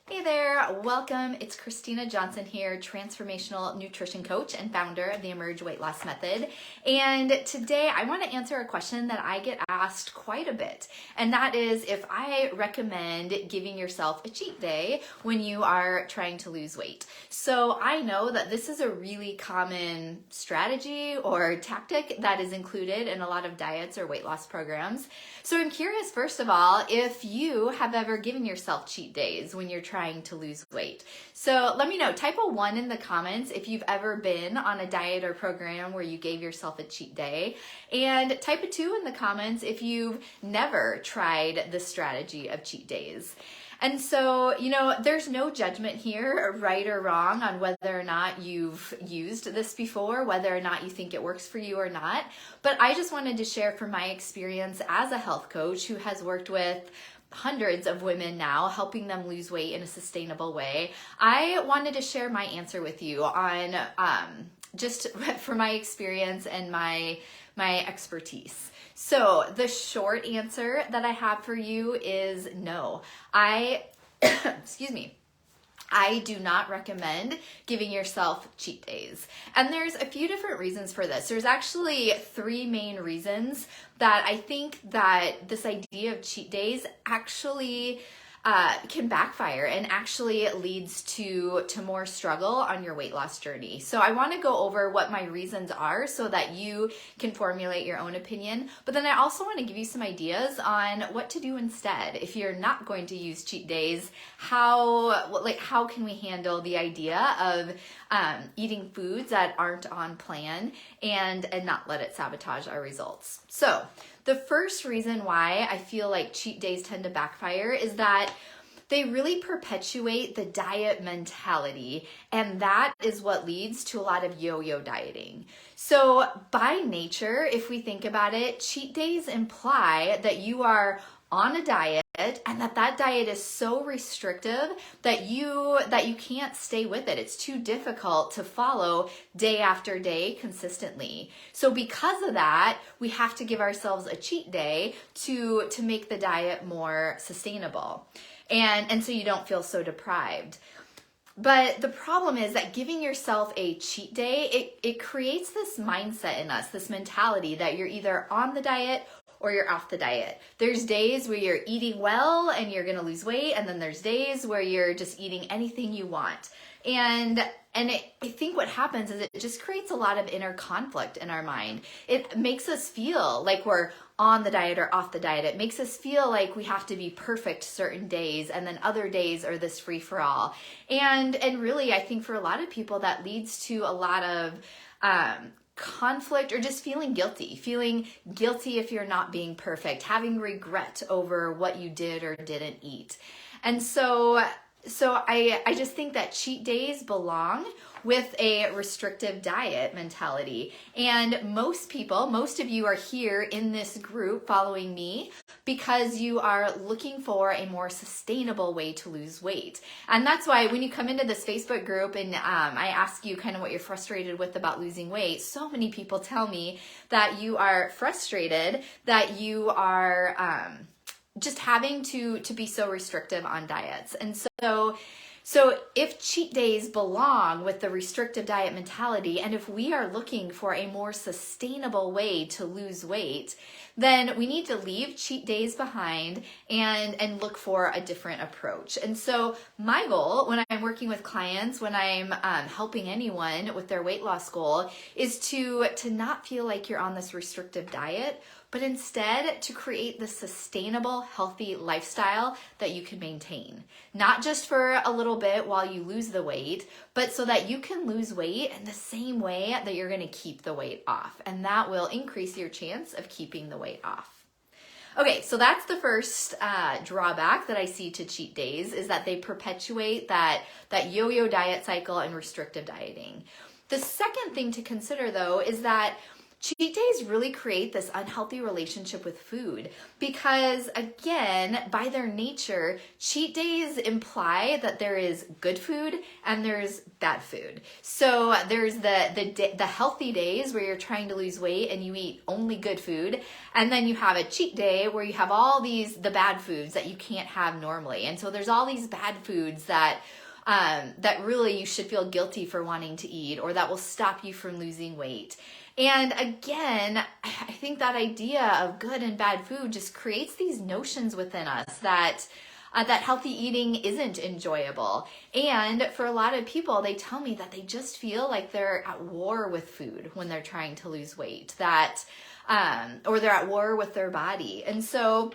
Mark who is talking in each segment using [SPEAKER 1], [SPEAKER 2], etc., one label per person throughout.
[SPEAKER 1] Hey there, welcome. It's Christina Johnson here, transformational nutrition coach and founder of the Emerge Weight Loss Method. And today I want to answer a question that I get asked quite a bit. And that is if I recommend giving yourself a cheat day when you are trying to lose weight. So I know that this is a really common strategy or tactic that is included in a lot of diets or weight loss programs. So I'm curious, first of all, if you have ever given yourself cheat days when you're trying to lose weight. So let me know, type a 1 in the comments if you've ever been on a diet or program where you gave yourself a cheat day, and type a 2 in the comments if you've never tried the strategy of cheat days. And so, there's no judgment here, right or wrong, on whether or not you've used this before, whether or not you think it works for you or not. But I just wanted to share from my experience as a health coach who has worked with hundreds of women now, helping them lose weight in a sustainable way. I wanted to share my answer with you on just from my experience and my expertise. So the short answer that I have for you is no. Excuse me. I do not recommend giving yourself cheat days. And there's a few different reasons for this. There's actually 3 main reasons that I think that this idea of cheat days actually can backfire and actually leads to more struggle on your weight loss journey. So I want to go over what my reasons are so that you can formulate your own opinion. But then I also want to give you some ideas on what to do instead. If you're not going to use cheat days, how can we handle the idea of eating foods that aren't on plan and not let it sabotage our results? So the first reason why I feel like cheat days tend to backfire is that they really perpetuate the diet mentality, and that is what leads to a lot of yo-yo dieting. So by nature, if we think about it, cheat days imply that you are on a diet and that diet is so restrictive that you can't stay with it. It's too difficult to follow day after day consistently. So because of that, we have to give ourselves a cheat day to make the diet more sustainable. And so you don't feel so deprived. But the problem is that giving yourself a cheat day, it creates this mindset in us, this mentality that you're either on the diet or you're off the diet. There's days where you're eating well and you're gonna lose weight, and then there's days where you're just eating anything you want. And I think what happens is it just creates a lot of inner conflict in our mind. It makes us feel like we're on the diet or off the diet. It makes us feel like we have to be perfect certain days, and then other days are this free for all. And really, I think for a lot of people that leads to a lot of conflict or just feeling guilty if you're not being perfect, having regret over what you did or didn't eat. And so I just think that cheat days belong with a restrictive diet mentality. And most of you are here in this group following me because you are looking for a more sustainable way to lose weight. And that's why when you come into this Facebook group and I ask you kind of what you're frustrated with about losing weight, so many people tell me that you are frustrated that you are just having to be so restrictive on diets. And so if cheat days belong with the restrictive diet mentality, and if we are looking for a more sustainable way to lose weight, then we need to leave cheat days behind and look for a different approach. And so my goal when I'm working with clients, when I'm helping anyone with their weight loss goal, is to not feel like you're on this restrictive diet, but instead to create the sustainable, healthy lifestyle that you can maintain. Not just for a little bit while you lose the weight, but so that you can lose weight in the same way that you're gonna keep the weight off. And that will increase your chance of keeping the weight off. Okay, so that's the first drawback that I see to cheat days, is that they perpetuate that yo-yo diet cycle and restrictive dieting. The second thing to consider, though, is that cheat days really create this unhealthy relationship with food because, again, by their nature, cheat days imply that there is good food and there's bad food. So there's the healthy days where you're trying to lose weight and you eat only good food, and then you have a cheat day where you have all the bad foods that you can't have normally. And so there's all these bad foods that really you should feel guilty for wanting to eat, or that will stop you from losing weight. And again, I think that idea of good and bad food just creates these notions within us that healthy eating isn't enjoyable. And for a lot of people, they tell me that they just feel like they're at war with food when they're trying to lose weight, or they're at war with their body. And so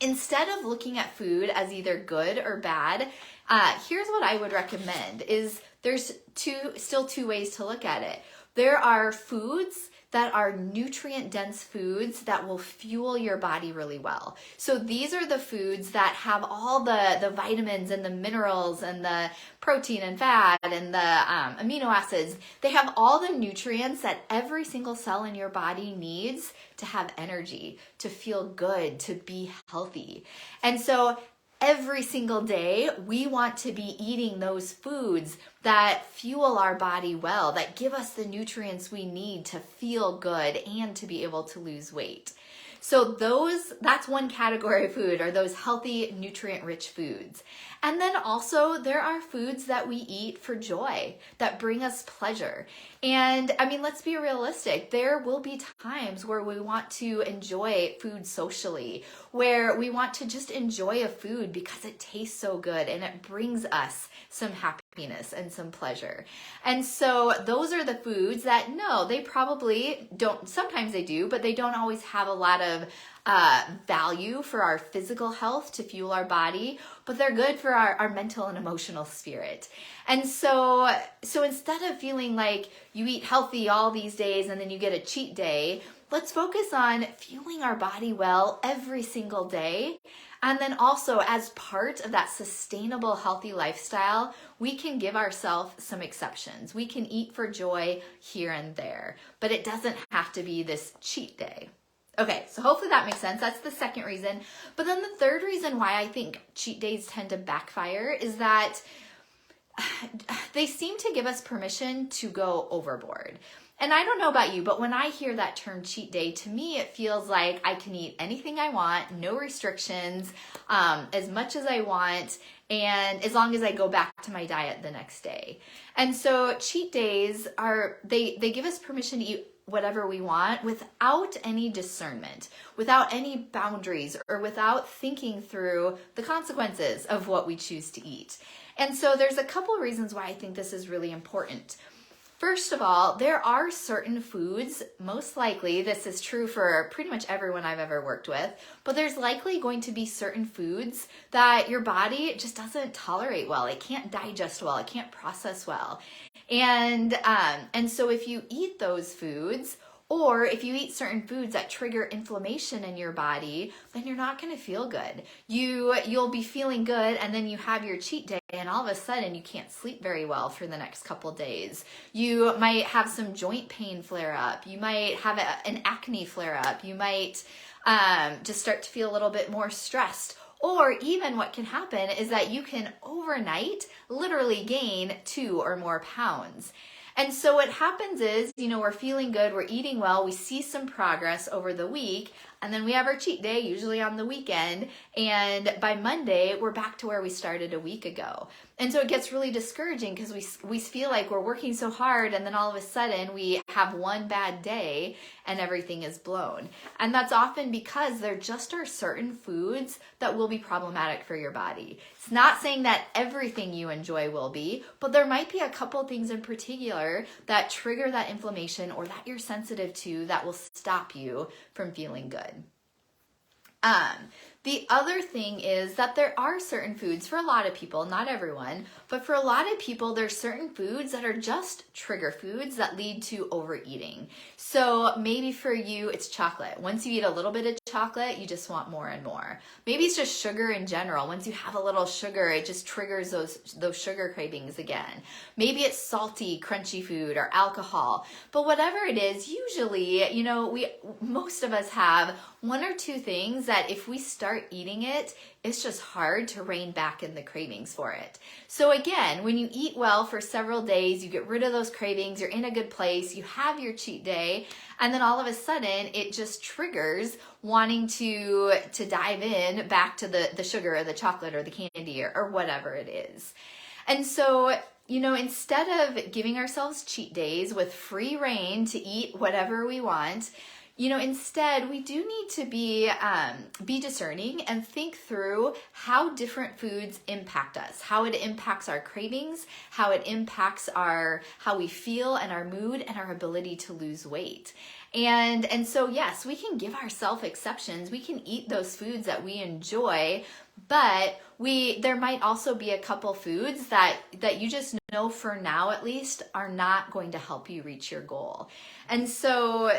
[SPEAKER 1] instead of looking at food as either good or bad, here's what I would recommend is there's still two ways to look at it. There are foods that are nutrient-dense foods that will fuel your body really well. So these are the foods that have all the vitamins and the minerals and the protein and fat and the amino acids. They have all the nutrients that every single cell in your body needs to have energy, to feel good, to be healthy. And so every single day, we want to be eating those foods that fuel our body well, that give us the nutrients we need to feel good and to be able to lose weight. So that's one category of food, are those healthy, nutrient-rich foods. And then also there are foods that we eat for joy, that bring us pleasure. And I mean, let's be realistic. There will be times where we want to enjoy food socially, where we want to just enjoy a food because it tastes so good and it brings us some happiness and some pleasure. And so those are the foods that, no, they probably don't, sometimes they do, but they don't always have a lot of value for our physical health to fuel our body, but they're good for our mental and emotional spirit. And so instead of feeling like you eat healthy all these days and then you get a cheat day, let's focus on fueling our body well every single day. And then also, as part of that sustainable, healthy lifestyle, we can give ourselves some exceptions. We can eat for joy here and there, but it doesn't have to be this cheat day. Okay, so hopefully that makes sense. That's the second reason. But then the third reason why I think cheat days tend to backfire is that they seem to give us permission to go overboard. And I don't know about you, but when I hear that term cheat day, to me, it feels like I can eat anything I want, no restrictions, as much as I want, and as long as I go back to my diet the next day. And so cheat days they give us permission to eat whatever we want without any discernment, without any boundaries, or without thinking through the consequences of what we choose to eat. And so there's a couple of reasons why I think this is really important. First of all, there are certain foods, most likely, this is true for pretty much everyone I've ever worked with, but there's likely going to be certain foods that your body just doesn't tolerate well. It can't digest well. It can't process well. And so if you eat those foods, or if you eat certain foods that trigger inflammation in your body, then you're not going to feel good. You'll be feeling good, and then you have your cheat day, and all of a sudden you can't sleep very well for the next couple days. You might have some joint pain flare up. You might have an acne flare up. You might just start to feel a little bit more stressed. Or even what can happen is that you can overnight literally gain 2 or more pounds. And so what happens is, we're feeling good, we're eating well, we see some progress over the week, and then we have our cheat day, usually on the weekend, and by Monday, we're back to where we started a week ago. And so it gets really discouraging because we feel like we're working so hard, and then all of a sudden we have one bad day and everything is blown. And that's often because there just are certain foods that will be problematic for your body. It's not saying that everything you enjoy will be, but there might be a couple things in particular that trigger that inflammation or that you're sensitive to that will stop you from feeling good. The other thing is that there are certain foods for a lot of people, not everyone, but for a lot of people, there's certain foods that are just trigger foods that lead to overeating. So maybe for you, it's chocolate. Once you eat a little bit of chocolate, you just want more and more. Maybe it's just sugar in general. Once you have a little sugar, it just triggers those sugar cravings again. Maybe it's salty, crunchy food or alcohol. But whatever it is, usually, most of us have one or two things that if we start eating it, it's just hard to rein back in the cravings for it. So again, when you eat well for several days, you get rid of those cravings, you're in a good place, you have your cheat day, and then all of a sudden it just triggers wanting to dive in back to the sugar or the chocolate or the candy or whatever it is. And so, instead of giving ourselves cheat days with free reign to eat whatever we want, instead we do need to be discerning and think through how different foods impact us, how it impacts our cravings, how it impacts how we feel and our mood and our ability to lose weight. And so yes, we can give ourselves exceptions. We can eat those foods that we enjoy, but there might also be a couple foods that you just know for now at least are not going to help you reach your goal. And so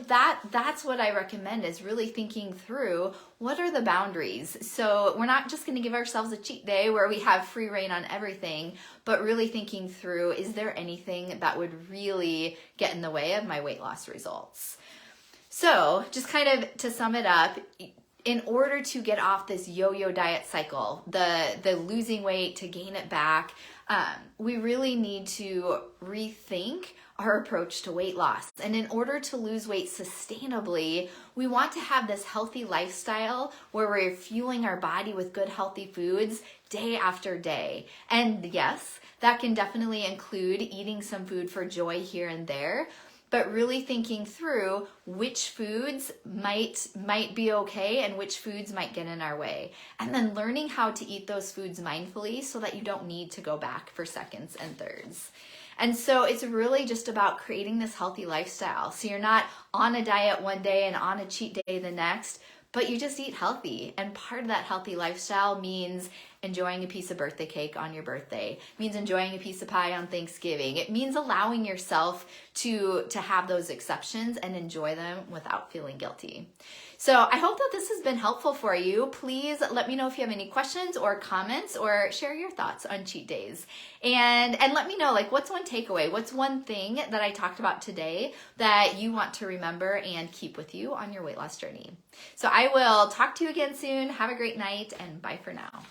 [SPEAKER 1] that's what I recommend, is really thinking through what are the boundaries. So we're not just going to give ourselves a cheat day where we have free reign on everything, but really thinking through, is there anything that would really get in the way of my weight loss results? So just kind of to sum it up, in order to get off this yo-yo diet cycle, the losing weight to gain it back, we really need to rethink our approach to weight loss. And in order to lose weight sustainably, we want to have this healthy lifestyle where we're fueling our body with good, healthy foods day after day. And yes, that can definitely include eating some food for joy here and there, but really thinking through which foods might be okay and which foods might get in our way. And then learning how to eat those foods mindfully so that you don't need to go back for seconds and thirds. And so it's really just about creating this healthy lifestyle. So you're not on a diet one day and on a cheat day the next, but you just eat healthy. And part of that healthy lifestyle means enjoying a piece of birthday cake on your birthday. It means enjoying a piece of pie on Thanksgiving. It means allowing yourself to have those exceptions and enjoy them without feeling guilty. So I hope that this has been helpful for you. Please let me know if you have any questions or comments, or share your thoughts on cheat days. And let me know, what's one takeaway? What's one thing that I talked about today that you want to remember and keep with you on your weight loss journey? So I will talk to you again soon. Have a great night, and bye for now.